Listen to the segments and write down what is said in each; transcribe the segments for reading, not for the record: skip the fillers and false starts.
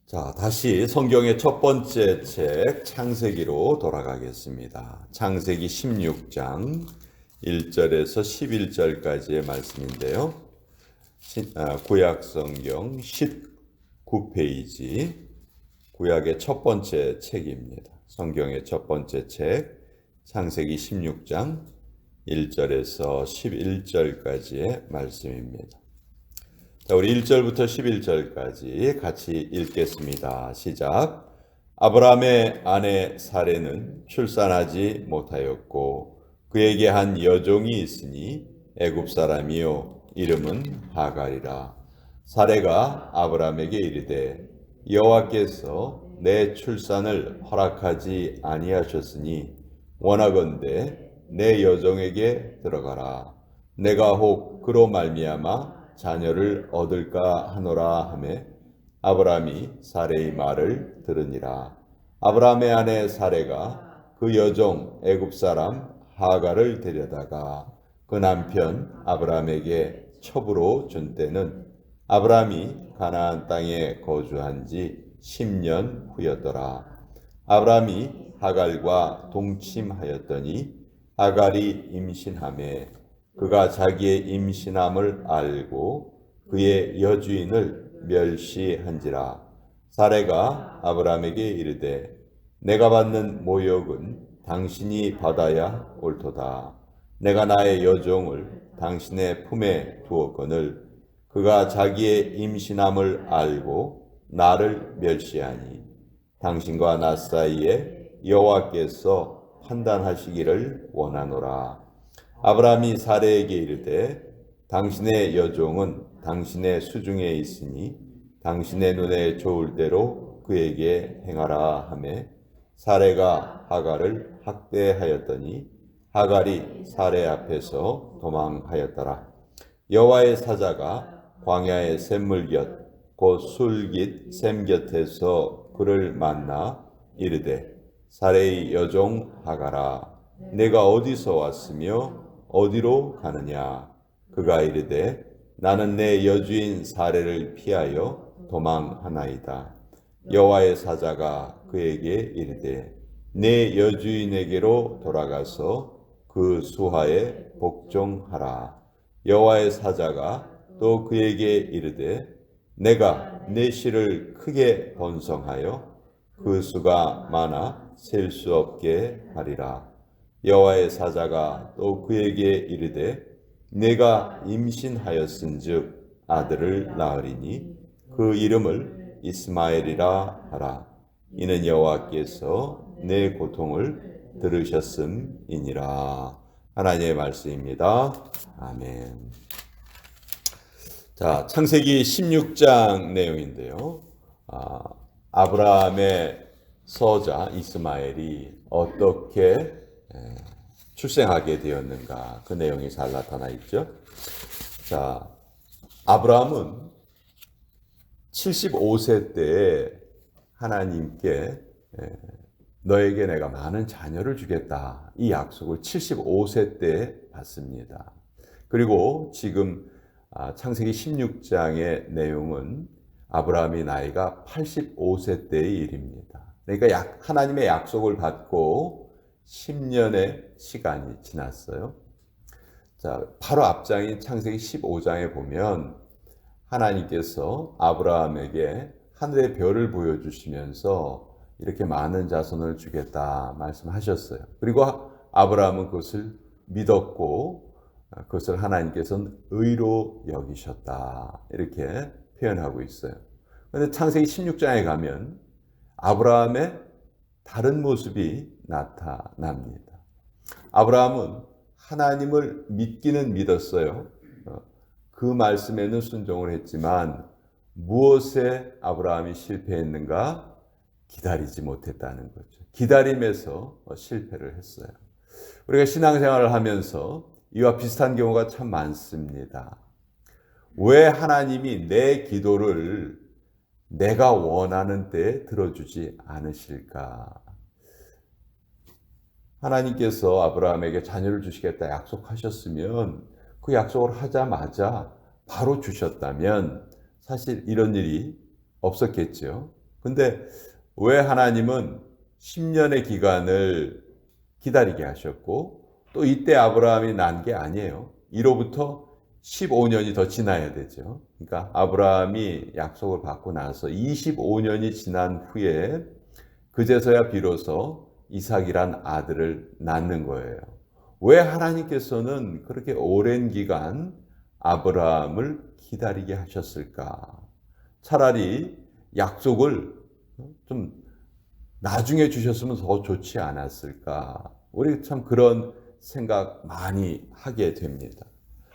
자, 다시 성경의 첫 번째 책 창세기로 돌아가겠습니다. 창세기 16장 1절에서 11절까지의 말씀인데요. 구약 성경 19페이지, 구약의 첫 번째 책입니다. 성경의 첫 번째 책 창세기 16장 1절에서 11절까지의 말씀입니다. 자, 우리 1절부터 11절까지 같이 읽겠습니다. 시작. 아브라함의 아내 사레는 출산하지 못하였고 그에게 한 여종이 있으니 애굽 사람이요 이름은 하갈이라. 사레가 아브라함에게 이르되 여호와께서 내 출산을 허락하지 아니하셨으니 원하건대 내 여종에게 들어가라. 내가 혹 그로 말미암아 자녀를 얻을까 하노라 하매 아브라함이 사레의 말을 들으니라. 아브라함의 아내 사레가 그 여종 애굽 사람 하갈을 데려다가 그 남편 아브라함에게 첩으로 준 때는 아브라함이 가나안 땅에 거주한 지 10년 후였더라. 아브라함이 하갈과 동침하였더니 하갈이 임신하매 그가 자기의 임신함을 알고 그의 여주인을 멸시한지라. 사레가 아브라함에게 이르되 내가 받는 모욕은 당신이 받아야 옳도다. 내가 나의 여종을 당신의 품에 두었거늘 그가 자기의 임신함을 알고 나를 멸시하니 당신과 나 사이에 여호와께서 판단하시기를 원하노라. 아브라함이 사레에게 이르되 당신의 여종은 당신의 수중에 있으니 당신의 눈에 좋을 대로 그에게 행하라 하매 사레가 하갈을 학대하였더니 하갈이 사레 앞에서 도망하였더라. 여호와의 사자가 광야의 샘물 곁 곧 술깃 샘 곁에서 그를 만나 이르되 사레의 여종 하갈아 내가 어디서 왔으며 어디로 가느냐. 그가 이르되 나는 내 여주인 사레를 피하여 도망하나이다. 여호와의 사자가 그에게 이르되 내 여주인에게로 돌아가서 그 수하에 복종하라. 여호와의 사자가 또 그에게 이르되 내가 내 씨를 크게 번성하여 그 수가 많아 셀 수 없게 하리라. 여호와의 사자가 또 그에게 이르되 내가 임신하였은즉 아들을 낳으리니 그 이름을 이스마엘이라 하라. 이는 여호와께서 내 고통을 들으셨음이니라. 하나님의 말씀입니다. 아멘. 자, 창세기 16장 내용인데요. 아브라함의 서자 이스마엘이 어떻게 출생하게 되었는가, 그 내용이 잘 나타나 있죠. 자, 아브라함은 75세 때에 하나님께 너에게 내가 많은 자녀를 주겠다, 이 약속을 75세 때에 받습니다. 그리고 지금 창세기 16장의 내용은 아브라함의 나이가 85세 때의 일입니다. 그러니까 하나님의 약속을 받고 10년의 시간이 지났어요. 자, 바로 앞장인 창세기 15장에 보면 하나님께서 아브라함에게 하늘의 별을 보여주시면서 이렇게 많은 자손을 주겠다 말씀하셨어요. 그리고 아브라함은 그것을 믿었고 그것을 하나님께서는 의로 여기셨다, 이렇게 표현하고 있어요. 그런데 창세기 16장에 가면 아브라함의 다른 모습이 나타납니다. 아브라함은 하나님을 믿기는 믿었어요. 그 말씀에는 순종을 했지만 무엇에 아브라함이 실패했는가? 기다리지 못했다는 거죠. 기다림에서 실패를 했어요. 우리가 신앙생활을 하면서 이와 비슷한 경우가 참 많습니다. 왜 하나님이 내 기도를 내가 원하는 때에 들어주지 않으실까? 하나님께서 아브라함에게 자녀를 주시겠다 약속하셨으면 그 약속을 하자마자 바로 주셨다면 사실 이런 일이 없었겠죠. 근데 왜 하나님은 10년의 기간을 기다리게 하셨고 또 이때 아브라함이 난 게 아니에요. 이로부터 15년이 더 지나야 되죠. 그러니까 아브라함이 약속을 받고 나서 25년이 지난 후에 그제서야 비로소 이삭이란 아들을 낳는 거예요. 왜 하나님께서는 그렇게 오랜 기간 아브라함을 기다리게 하셨을까? 차라리 약속을 좀 나중에 주셨으면 더 좋지 않았을까? 우리 참 그런 생각 많이 하게 됩니다.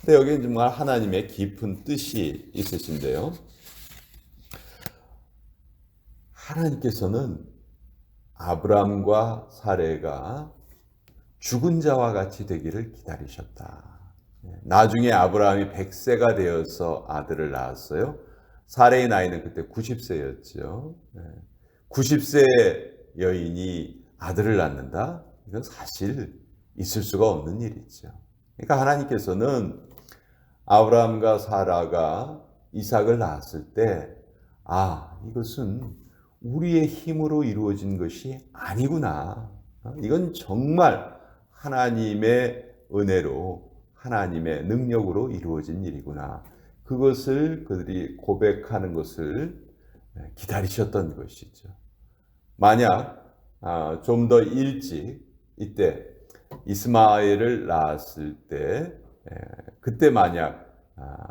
근데 여기는 정말 하나님의 깊은 뜻이 있으신데요. 하나님께서는 아브람과 사레가 죽은 자와 같이 되기를 기다리셨다. 나중에 아브라함이 100세가 되어서 아들을 낳았어요. 사레의 나이는 그때 90세였죠. 90세 여인이 아들을 낳는다? 이건 사실 있을 수가 없는 일이죠. 그러니까 하나님께서는 아브라함과 사라가 이삭을 낳았을 때, 이것은 우리의 힘으로 이루어진 것이 아니구나. 이건 정말 하나님의 은혜로, 하나님의 능력으로 이루어진 일이구나. 그것을 그들이 고백하는 것을 기다리셨던 것이죠. 만약 좀 더 일찍 이때 이스마엘을 낳았을 때 그때 만약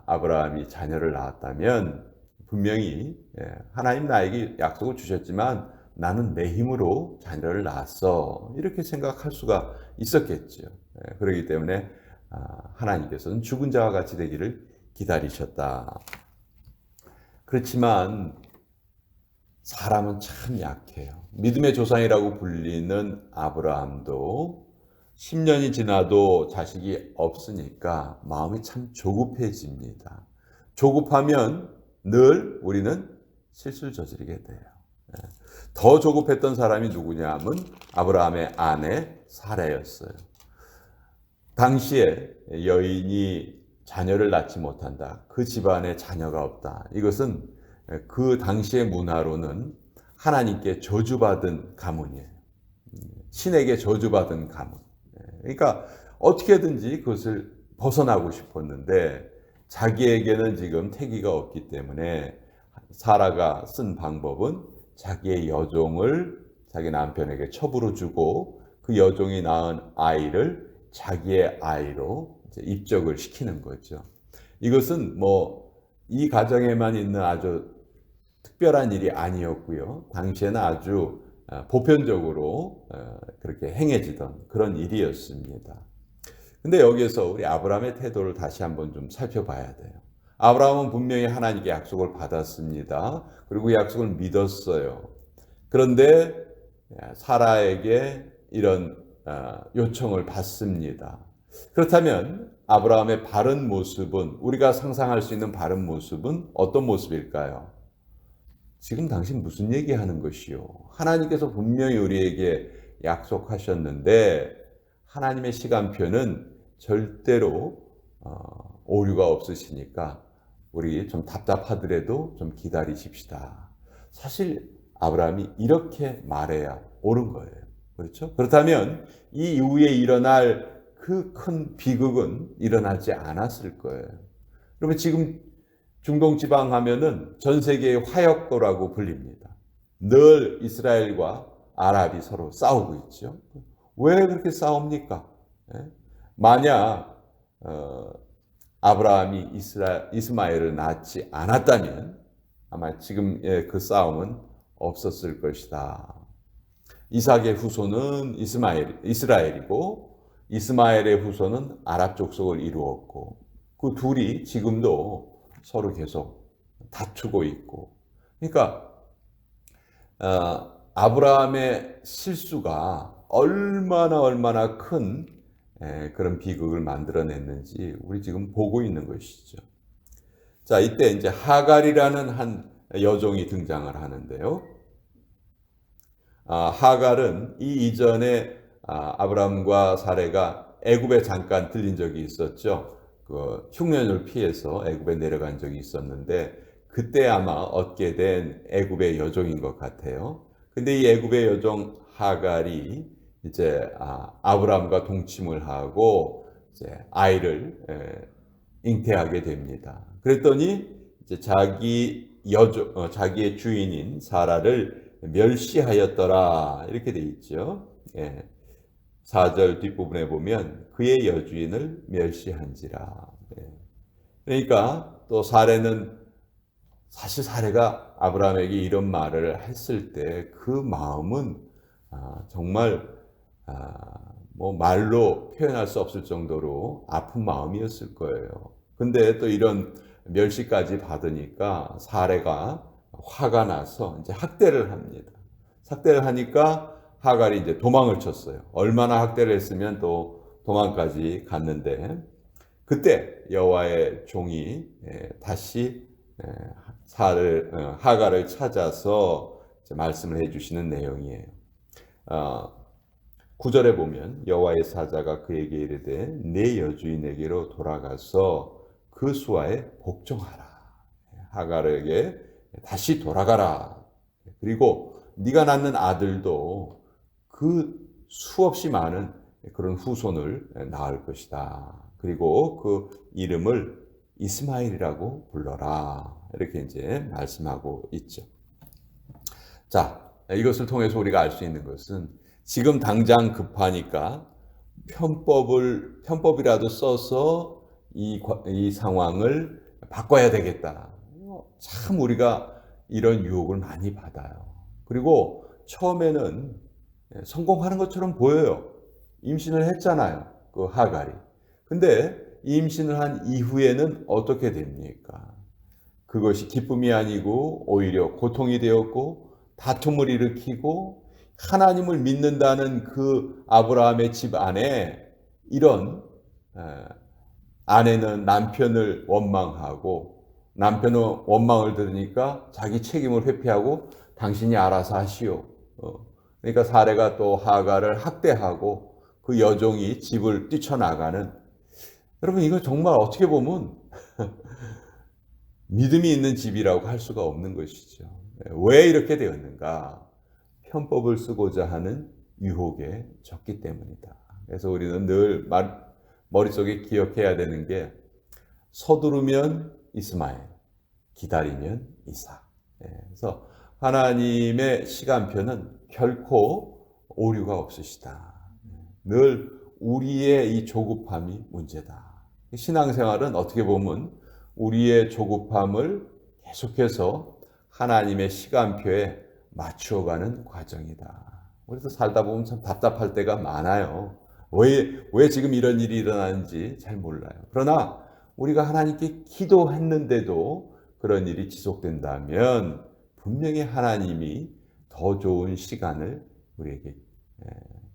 아브라함이 자녀를 낳았다면 분명히 하나님 나에게 약속을 주셨지만 나는 내 힘으로 자녀를 낳았어 이렇게 생각할 수가 있었겠죠. 그렇기 때문에 하나님께서는 죽은 자와 같이 되기를 기다리셨다. 그렇지만 사람은 참 약해요. 믿음의 조상이라고 불리는 아브라함도 10년이 지나도 자식이 없으니까 마음이 참 조급해집니다. 조급하면 늘 우리는 실수를 저지르게 돼요. 더 조급했던 사람이 누구냐 하면 아브라함의 아내 사라였어요. 당시에 여인이 자녀를 낳지 못한다. 그 집안에 자녀가 없다. 이것은 그 당시의 문화로는 하나님께 저주받은 가문이에요. 신에게 저주받은 가문. 그러니까 어떻게든지 그것을 벗어나고 싶었는데 자기에게는 지금 태기가 없기 때문에 사라가 쓴 방법은 자기의 여종을 자기 남편에게 첩으로 주고 그 여종이 낳은 아이를 자기의 아이로 입적을 시키는 거죠. 이것은 이 가정에만 있는 아주 특별한 일이 아니었고요. 당시에는 아주 보편적으로 그렇게 행해지던 그런 일이었습니다. 근데 여기서 우리 아브라함의 태도를 다시 한번 좀 살펴봐야 돼요. 아브라함은 분명히 하나님께 약속을 받았습니다. 그리고 약속을 믿었어요. 그런데 사라에게 이런 요청을 받습니다. 그렇다면 아브라함의 바른 모습은 우리가 상상할 수 있는 바른 모습은 어떤 모습일까요? 지금 당신 무슨 얘기하는 것이요? 하나님께서 분명히 우리에게 약속하셨는데 하나님의 시간표는 절대로 오류가 없으시니까 우리 좀 답답하더라도 좀 기다리십시다. 사실 아브라함이 이렇게 말해야 옳은 거예요. 그렇죠? 그렇다면 이 이후에 일어날 그 큰 비극은 일어나지 않았을 거예요. 여러분 지금 중동 지방 하면은 전 세계의 화약고라고 불립니다. 늘 이스라엘과 아랍이 서로 싸우고 있죠. 왜 그렇게 싸웁니까? 만약 아브라함이 이스마엘을 낳지 않았다면 아마 지금의 그 싸움은 없었을 것이다. 이삭의 후손은 이스라엘이고 이스마엘의 후손은 아랍 족속을 이루었고 그 둘이 지금도 서로 계속 다투고 있고 그러니까 아브라함의 실수가 얼마나 큰 그런 비극을 만들어냈는지 우리 지금 보고 있는 것이죠. 자, 이때 이제 하갈이라는 한 여종이 등장을 하는데요. 하갈은 이 이전에 아브라함과 사레가 애굽에 잠깐 들린 적이 있었죠. 그 흉년을 피해서 애굽에 내려간 적이 있었는데 그때 아마 얻게 된 애굽의 여종인 것 같아요. 근데 이 애굽의 여종 하갈이 이제 아브라함과 동침을 하고 이제 아이를 잉태하게 됩니다. 그랬더니 이제 자기의 주인인 사라를 멸시하였더라 이렇게 돼 있죠. 4절 뒷부분에 보면 그의 여주인을 멸시한지라. 그러니까 또 사실 사례가 아브라함에게 이런 말을 했을 때 그 마음은 정말 뭐 말로 표현할 수 없을 정도로 아픈 마음이었을 거예요. 근데 또 이런 멸시까지 받으니까 사례가 화가 나서 이제 학대를 합니다. 학대를 하니까 하갈이 이제 도망을 쳤어요. 얼마나 학대를 했으면 또 도망까지 갔는데 그때 여호와의 종이 다시 하갈을 찾아서 말씀을 해주시는 내용이에요. 9절에 보면 여호와의 사자가 그에게 이르되 내 여주인에게로 돌아가서 그 수하에 복종하라. 하갈에게 다시 돌아가라. 그리고 네가 낳는 아들도 그 수없이 많은 그런 후손을 낳을 것이다. 그리고 그 이름을 이스마엘이라고 불러라. 이렇게 이제 말씀하고 있죠. 자, 이것을 통해서 우리가 알 수 있는 것은 지금 당장 급하니까 편법이라도 써서 이 상황을 바꿔야 되겠다. 참 우리가 이런 유혹을 많이 받아요. 그리고 처음에는 성공하는 것처럼 보여요. 임신을 했잖아요. 그 하갈이. 근데 임신을 한 이후에는 어떻게 됩니까? 그것이 기쁨이 아니고 오히려 고통이 되었고 다툼을 일으키고 하나님을 믿는다는 그 아브라함의 집 안에 이런 아내는 남편을 원망하고 남편은 원망을 들으니까 자기 책임을 회피하고 당신이 알아서 하시오. 그러니까 사례가 또 하갈을 학대하고 그 여종이 집을 뛰쳐나가는, 여러분 이거 정말 어떻게 보면 믿음이 있는 집이라고 할 수가 없는 것이죠. 왜 이렇게 되었는가? 편법을 쓰고자 하는 유혹에 졌기 때문이다. 그래서 우리는 늘 머릿속에 기억해야 되는 게 서두르면 이스마엘, 기다리면 이삭. 그래서 하나님의 시간표는 결코 오류가 없으시다. 늘 우리의 이 조급함이 문제다. 신앙생활은 어떻게 보면 우리의 조급함을 계속해서 하나님의 시간표에 맞추어가는 과정이다. 그래서 살다 보면 참 답답할 때가 많아요. 왜 지금 이런 일이 일어나는지 잘 몰라요. 그러나 우리가 하나님께 기도했는데도 그런 일이 지속된다면 분명히 하나님이 더 좋은 시간을 우리에게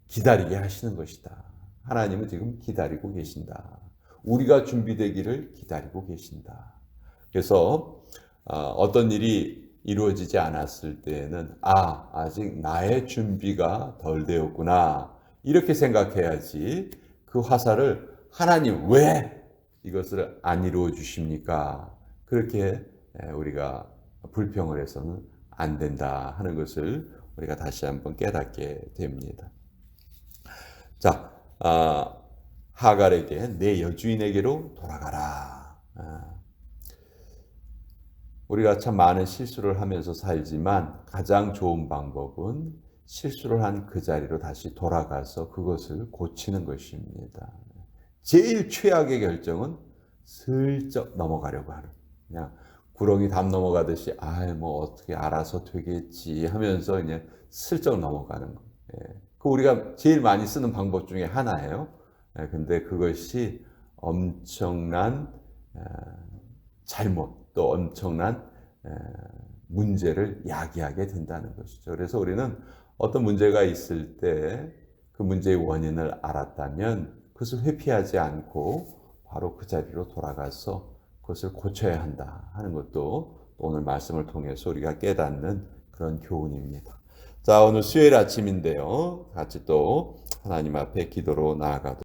기다리게 하시는 것이다. 하나님은 지금 기다리고 계신다. 우리가 준비되기를 기다리고 계신다. 그래서 어떤 일이 이루어지지 않았을 때에는 아직 나의 준비가 덜 되었구나 이렇게 생각해야지, 그 화살을 하나님 왜 이것을 안 이루어 주십니까? 그렇게 우리가 불평을 해서는 안 된다 하는 것을 우리가 다시 한번 깨닫게 됩니다. 자, 하갈에게 내 여주인에게로 돌아가라. 우리가 참 많은 실수를 하면서 살지만 가장 좋은 방법은 실수를 한 그 자리로 다시 돌아가서 그것을 고치는 것입니다. 제일 최악의 결정은 슬쩍 넘어가려고 하는, 그냥 구렁이 담 넘어가듯이 뭐 어떻게 알아서 되겠지 하면서 그냥 슬쩍 넘어가는 거. 그 우리가 제일 많이 쓰는 방법 중에 하나예요. 근데 그것이 엄청난 잘못, 또 엄청난 문제를 야기하게 된다는 것이죠. 그래서 우리는 어떤 문제가 있을 때 그 문제의 원인을 알았다면 그것을 회피하지 않고 바로 그 자리로 돌아가서 그것을 고쳐야 한다 하는 것도 오늘 말씀을 통해서 우리가 깨닫는 그런 교훈입니다. 자, 오늘 수요일 아침인데요. 같이 또 하나님 앞에 기도로 나아가도록